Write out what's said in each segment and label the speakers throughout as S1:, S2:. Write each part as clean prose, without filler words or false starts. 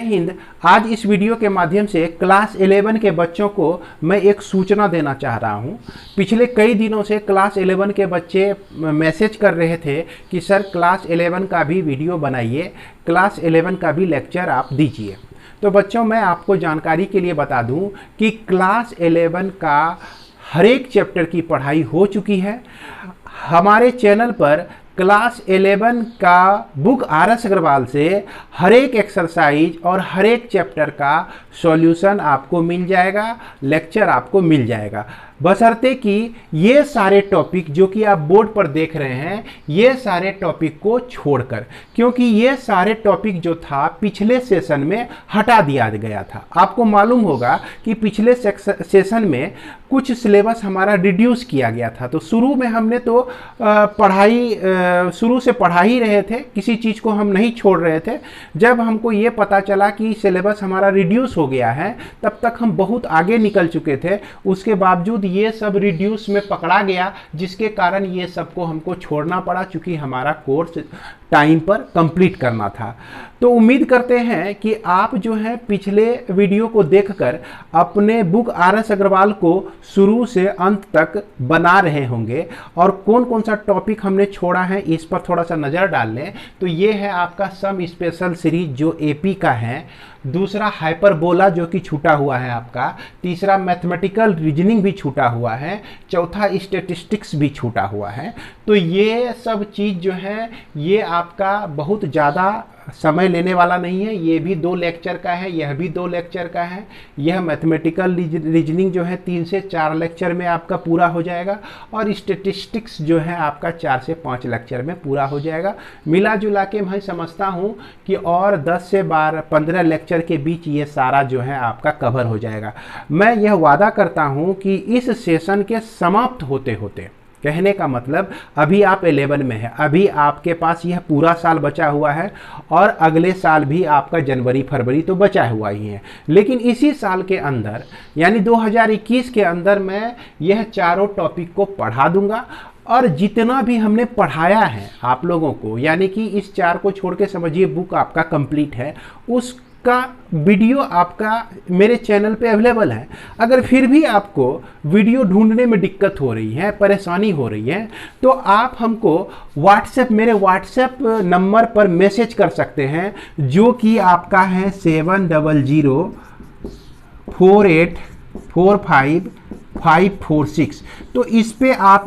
S1: हिंद। आज इस वीडियो के माध्यम से क्लास 11 के बच्चों को मैं एक सूचना देना चाह रहा हूं। पिछले कई दिनों से क्लास 11 के बच्चे मैसेज कर रहे थे कि सर क्लास 11 का भी वीडियो बनाइए, क्लास 11 का भी लेक्चर आप दीजिए। तो बच्चों, मैं आपको जानकारी के लिए बता दूं कि क्लास 11 का हर एक चैप्टर की पढ़ाई हो चुकी है। हमारे चैनल पर क्लास 11 का बुक आर.एस. अग्रवाल से हर एक एक्सरसाइज और हर एक चैप्टर का सॉल्यूशन आपको मिल जाएगा, लेक्चर आपको मिल जाएगा, बशर्ते कि ये सारे टॉपिक जो कि आप बोर्ड पर देख रहे हैं, ये सारे टॉपिक को छोड़कर, क्योंकि ये सारे टॉपिक जो था पिछले सेशन में हटा दिया गया था। आपको मालूम होगा कि पिछले सेशन में कुछ सिलेबस हमारा रिड्यूस किया गया था। तो शुरू में हमने तो शुरू से पढ़ा ही रहे थे, किसी चीज़ को हम नहीं छोड़ रहे थे। जब हमको ये पता चला कि सिलेबस हमारा रिड्यूस हो गया है, तब तक हम बहुत आगे निकल चुके थे। उसके बावजूद ये सब रिड्यूस में पकड़ा गया, जिसके कारण ये सबको हमको छोड़ना पड़ा, चूँकि हमारा कोर्स टाइम पर कंप्लीट करना था। तो उम्मीद करते हैं कि आप जो है पिछले वीडियो को देखकर अपने बुक आर.एस. अग्रवाल को शुरू से अंत तक बना रहे होंगे, और कौन कौन सा टॉपिक हमने छोड़ा है इस पर थोड़ा सा नज़र डाल लें। तो ये है आपका सम स्पेशल सीरीज जो एपी का है, दूसरा हाइपरबोला जो कि छूटा हुआ है आपका, तीसरा मैथमेटिकल रीजनिंग भी छूटा हुआ है, चौथा स्टैटिस्टिक्स भी छूटा हुआ है। तो ये सब चीज़ जो है ये आपका बहुत ज़्यादा समय लेने वाला नहीं है। ये भी 2 लेक्चर का है, यह भी 2 लेक्चर का है। यह मैथमेटिकल रीजनिंग जो है 3 से 4 लेक्चर में आपका पूरा हो जाएगा, और स्टैटिस्टिक्स जो है आपका 4 से 5 लेक्चर में पूरा हो जाएगा। मिला जुला के मैं समझता हूँ कि और 10 से 15 लेक्चर के बीच ये सारा जो है आपका कवर हो जाएगा। मैं यह वादा करता हूँ कि इस सेशन के समाप्त होते होते, कहने का मतलब अभी आप 11 में है, अभी आपके पास यह पूरा साल बचा हुआ है, और अगले साल भी आपका जनवरी फरवरी तो बचा हुआ ही है। लेकिन इसी साल के अंदर यानी 2021 के अंदर मैं यह चारों टॉपिक को पढ़ा दूंगा, और जितना भी हमने पढ़ाया है आप लोगों को, यानी कि इस 4 को छोड़ के समझिए बुक आपका कंप्लीट है, उसका वीडियो आपका मेरे चैनल पे अवेलेबल है। अगर फिर भी आपको वीडियो ढूंढने में दिक्कत हो रही है, परेशानी हो रही है, तो आप हमको मेरे व्हाट्सएप नंबर पर मैसेज कर सकते हैं, जो कि आपका है 700048454546। तो इस पे आप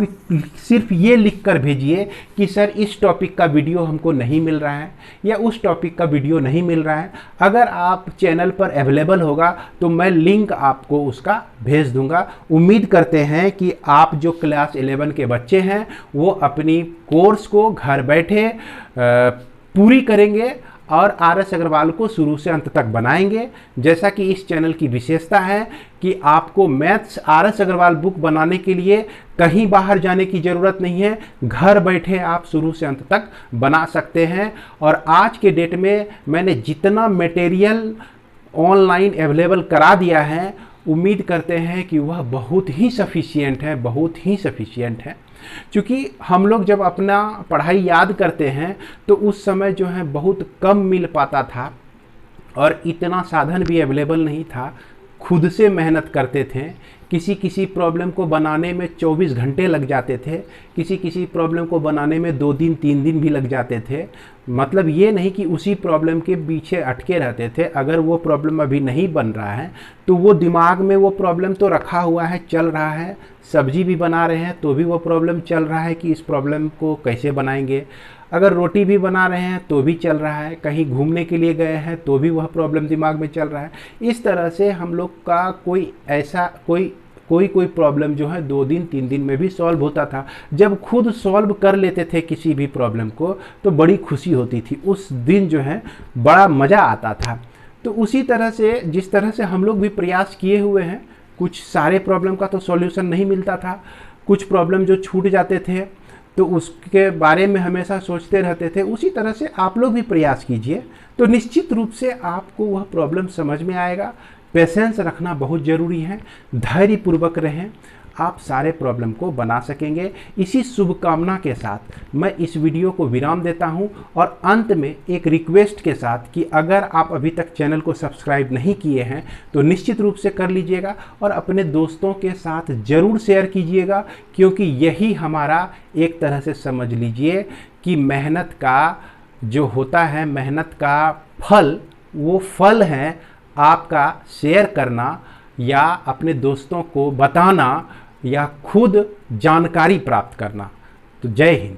S1: सिर्फ ये लिख कर भेजिए कि सर इस टॉपिक का वीडियो हमको नहीं मिल रहा है, या उस टॉपिक का वीडियो नहीं मिल रहा है। अगर आप चैनल पर अवेलेबल होगा तो मैं लिंक आपको उसका भेज दूंगा। उम्मीद करते हैं कि आप जो क्लास 11 के बच्चे हैं वो अपनी कोर्स को घर बैठे पूरी करेंगे, और आर.एस. अग्रवाल को शुरू से अंत तक बनाएंगे। जैसा कि इस चैनल की विशेषता है कि आपको मैथ्स आर.एस. अग्रवाल बुक बनाने के लिए कहीं बाहर जाने की ज़रूरत नहीं है, घर बैठे आप शुरू से अंत तक बना सकते हैं। और आज के डेट में मैंने जितना मटेरियल ऑनलाइन अवेलेबल करा दिया है, उम्मीद करते हैं कि वह बहुत ही सफिशिएंट है, बहुत ही सफिशिएंट है। क्योंकि हम लोग जब अपना पढ़ाई याद करते हैं तो उस समय जो है बहुत कम मिल पाता था, और इतना साधन भी अवेलेबल नहीं था। खुद से मेहनत करते थे, किसी प्रॉब्लम को बनाने में 24 घंटे लग जाते थे, किसी प्रॉब्लम को बनाने में 2 दिन 3 दिन भी लग जाते थे। मतलब ये नहीं कि उसी प्रॉब्लम के पीछे अटके रहते थे। अगर वो प्रॉब्लम अभी नहीं बन रहा है तो वो दिमाग में वो प्रॉब्लम तो रखा हुआ है, चल रहा है। सब्जी भी बना रहे हैं तो भी वो प्रॉब्लम चल रहा है कि इस प्रॉब्लम को कैसे बनाएंगे। अगर रोटी भी बना रहे हैं तो भी चल रहा है, कहीं घूमने के लिए गए हैं तो भी वह प्रॉब्लम दिमाग में चल रहा है। इस तरह से हम लोग का कोई प्रॉब्लम जो है 2 दिन 3 दिन में भी सॉल्व होता था। जब खुद सॉल्व कर लेते थे किसी भी प्रॉब्लम को तो बड़ी खुशी होती थी, उस दिन जो है बड़ा मज़ा आता था। तो उसी तरह से जिस तरह से हम लोग भी प्रयास किए हुए हैं, कुछ सारे प्रॉब्लम का तो सॉल्यूशन नहीं मिलता था, कुछ प्रॉब्लम जो छूट जाते थे तो उसके बारे में हमेशा सोचते रहते थे। उसी तरह से आप लोग भी प्रयास कीजिए, तो निश्चित रूप से आपको वह प्रॉब्लम समझ में आएगा। पेशेंस रखना बहुत ज़रूरी है, धैर्यपूर्वक रहें। आप सारे प्रॉब्लम को बना सकेंगे। इसी शुभकामना के साथ मैं इस वीडियो को विराम देता हूं और अंत में एक रिक्वेस्ट के साथ कि अगर आप अभी तक चैनल को सब्सक्राइब नहीं किए हैं तो निश्चित रूप से कर लीजिएगा और अपने दोस्तों के साथ ज़रूर शेयर कीजिएगा, क्योंकि यही हमारा एक तरह से समझ लीजिए कि मेहनत का जो होता है, मेहनत का फल, वो फल है आपका शेयर करना या अपने दोस्तों को बताना या खुद जानकारी प्राप्त करना। तो जय हिंद।